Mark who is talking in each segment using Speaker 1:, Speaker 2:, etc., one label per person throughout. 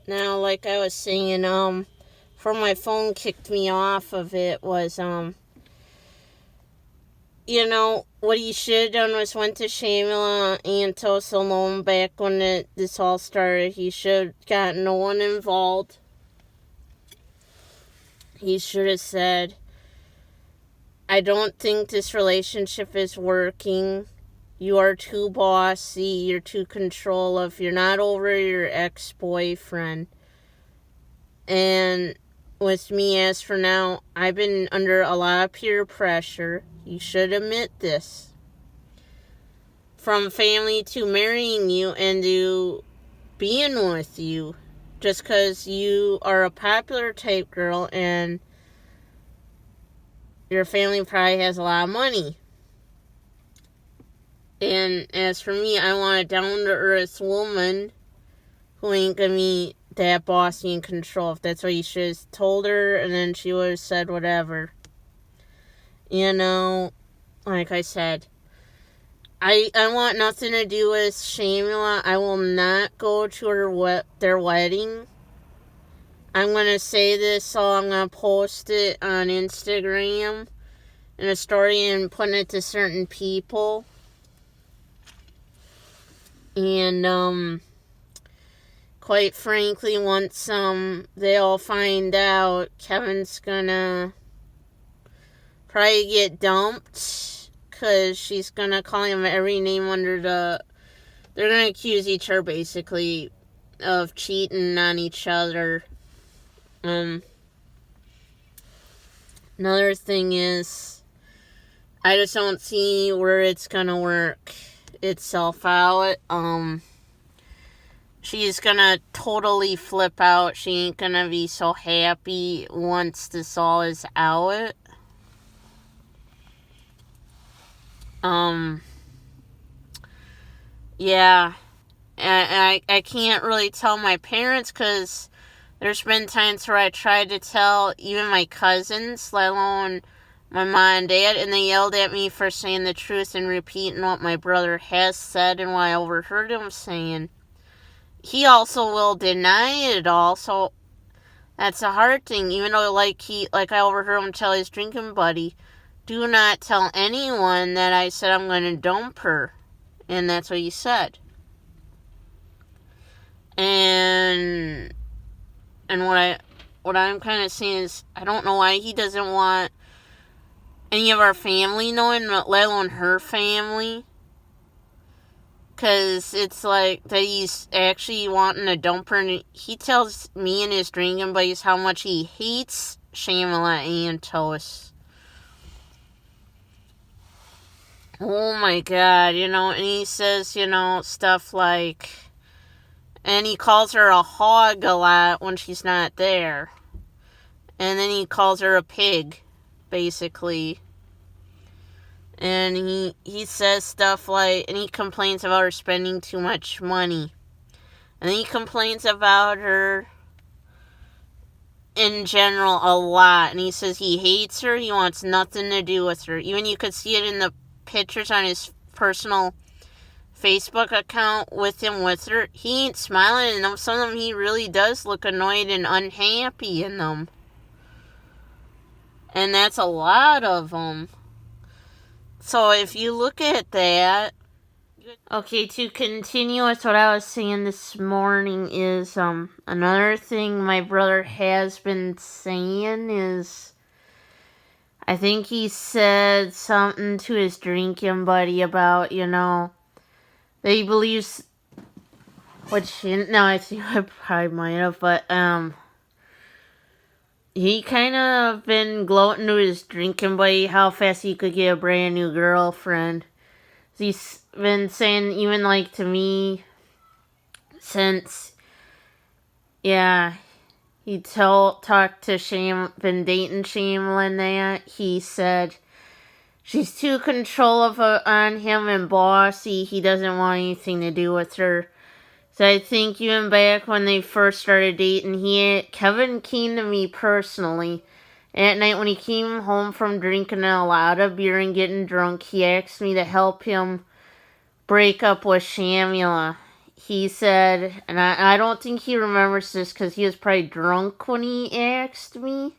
Speaker 1: Now, like I was saying, before my phone kicked me off of it was, what he should have done was went to Shamila and Toast alone back when this all started. He should have got no one involved. He should have said, I don't think this relationship is working. You are too bossy. You're too controlling. You're not over your ex-boyfriend. And with me, as for now, I've been under a lot of peer pressure. You should admit this. From family to marrying you and to being with you. Just because you are a popular type girl and your family probably has a lot of money. And as for me, I want a down-to-earth woman who ain't gonna be that bossy and control. If that's what you should have told her, and then she would have said whatever. Like I said, I want nothing to do with Shamila. I will not go to their wedding. I'm going to say this, so I'm going to post it on Instagram in a story and put it to certain people. And, quite frankly, once they all find out, Kevin's gonna probably get dumped, because she's gonna call him every name under the... They're gonna accuse each other, basically, of cheating on each other. Another thing is, I just don't see where it's gonna work itself out. She's gonna totally flip out. She ain't gonna be so happy once this all is out. Yeah. I can't really tell my parents, because there's been times where I tried to tell even my cousins, let alone my mom and dad, and they yelled at me for saying the truth and repeating what my brother has said and what I overheard him saying. He also will deny it all, so that's a hard thing. Even though, like I overheard him tell his drinking buddy, do not tell anyone that I said I'm going to dump her. And that's what he said. And what I'm kind of saying is, I don't know why he doesn't want any of our family knowing, let alone her family. Because it's like that he's actually wanting to dump her. And he tells me and his drinking buddies how much he hates Shamila and Toast. Oh my God, and he says, stuff like... And he calls her a hog a lot when she's not there. And then he calls her a pig, basically. And he says stuff like... And he complains about her spending too much money. And then he complains about her in general a lot. And he says he hates her. He wants nothing to do with her. Even you could see it in the pictures on his personal Facebook account with her. He ain't smiling in them. Some of them he really does look annoyed and unhappy in them. And that's a lot of them. So if you look at that... Okay, to continue with what I was saying this morning is, another thing my brother has been saying is... I think he said something to his drinking buddy about, that he believes, I think I probably might have, but, he kind of been gloating to his drinking buddy how fast he could get a brand new girlfriend. He's been saying, even like to me, since, he talked to been dating Shamila and that, he said she's too controlling on him and bossy. He doesn't want anything to do with her. So I think even back when they first started dating, Kevin came to me personally. And at night when he came home from drinking a lot of beer and getting drunk, he asked me to help him break up with Shamila. he said, and I don't think he remembers this because he was probably drunk when he asked me.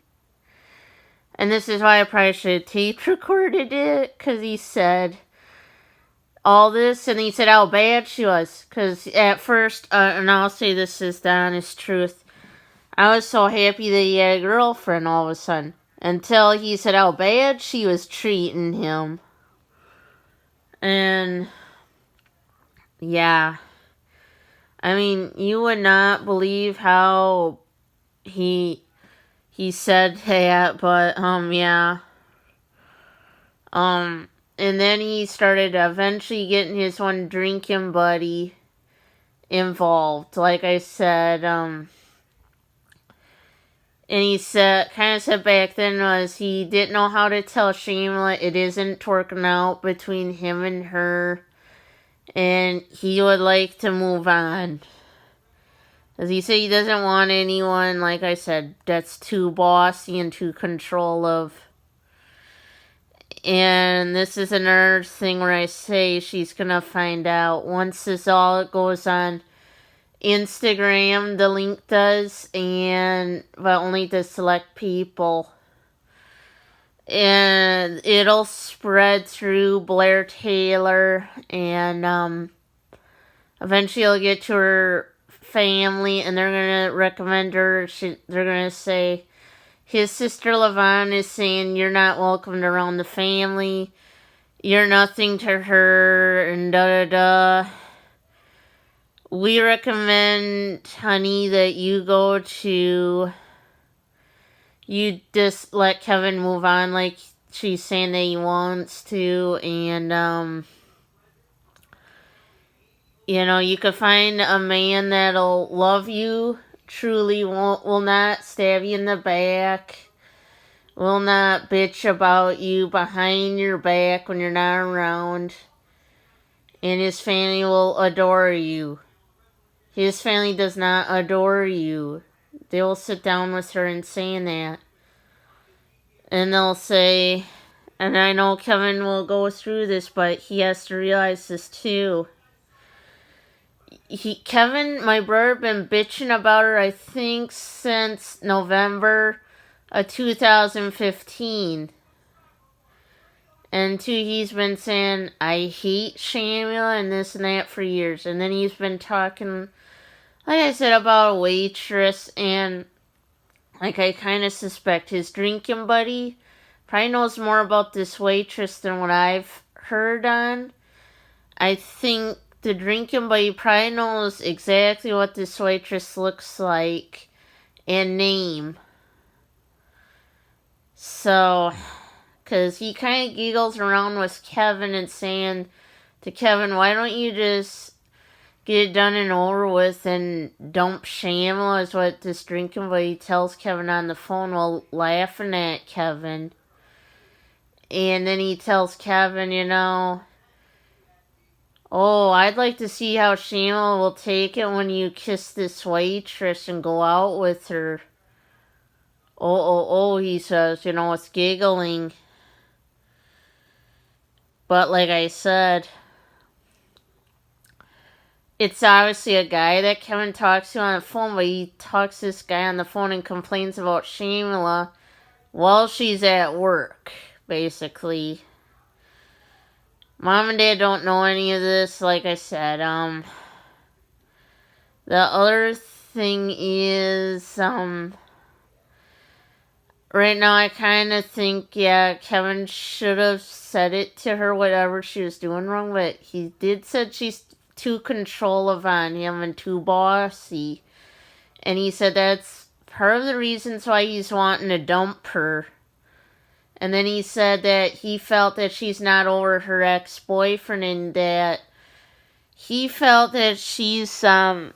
Speaker 1: And this is why I probably should have tape recorded it, because he said all this, and he said how bad she was. Because at first, and I'll say this is the honest truth, I was so happy that he had a girlfriend all of a sudden. Until he said how bad she was treating him. And, yeah. I mean, you would not believe how he said that, but, yeah. And then he started eventually getting his one drinking buddy involved, like I said, and he kind of said back then was he didn't know how to tell Shamla it isn't working out between him and her, and he would like to move on. As he said, he doesn't want anyone, like I said, that's too bossy and too controlling. And this is another thing where I say she's gonna find out once this all goes on Instagram, the link does, but only to select people. And it'll spread through Blair Taylor, and eventually it'll get to her family, and they're gonna recommend her. They're gonna say, his sister Levon is saying you're not welcomed around the family. You're nothing to her, and da-da-da. We recommend, honey, that you just let Kevin move on like she's saying that he wants to, and, you could find a man that'll love you, truly will not stab you in the back, will not bitch about you behind your back when you're not around, and his family will adore you. His family does not adore you. They will sit down with her and saying that. And they'll say, and I know Kevin will go through this, but he has to realize this too. Kevin, my brother, been bitching about her, I think, since November of 2015. And he's been saying, I hate Shamla and this and that for years. And then he's been talking, like I said, about a waitress, and like I kind of suspect his drinking buddy probably knows more about this waitress than what I've heard on. I think the drinking buddy probably knows exactly what this waitress looks like and name. So, because he kind of giggles around with Kevin and saying to Kevin, why don't you just get it done and over with and dump Shamla, is what this drinking buddy tells Kevin on the phone while laughing at Kevin. And then he tells Kevin, oh, I'd like to see how Shamla will take it when you kiss this waitress and go out with her. Oh, he says, with giggling. But like I said, it's obviously a guy that Kevin talks to on the phone, but he talks to this guy on the phone and complains about Shamla while she's at work, basically. Mom and Dad don't know any of this, like I said. The other thing is, right now I kind of think, Kevin should have said it to her, whatever she was doing wrong, but he did said she's too controlling on him and too bossy. And he said that's part of the reasons why he's wanting to dump her. And then he said that he felt that she's not over her ex-boyfriend, and that he felt that she's kind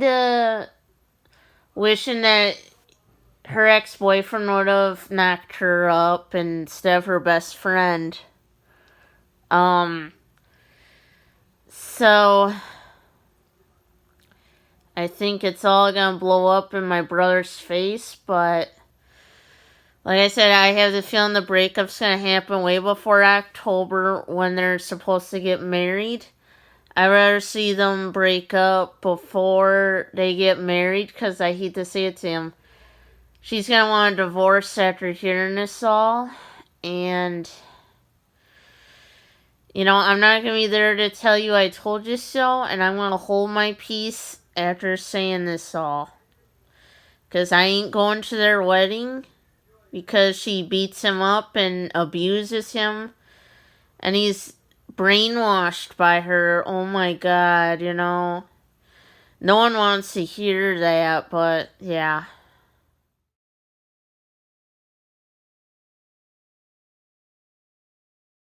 Speaker 1: of wishing that her ex-boyfriend would have knocked her up instead of her best friend. So I think it's all gonna blow up in my brother's face, but like I said, I have the feeling the breakup's gonna happen way before October when they're supposed to get married. I'd rather see them break up before they get married, because I hate to say it to him. She's going to want a divorce after hearing this all. And, I'm not going to be there to tell you I told you so. And I'm going to hold my peace after saying this all. Because I ain't going to their wedding. Because she beats him up and abuses him. And he's brainwashed by her. Oh my God, No one wants to hear that, but yeah.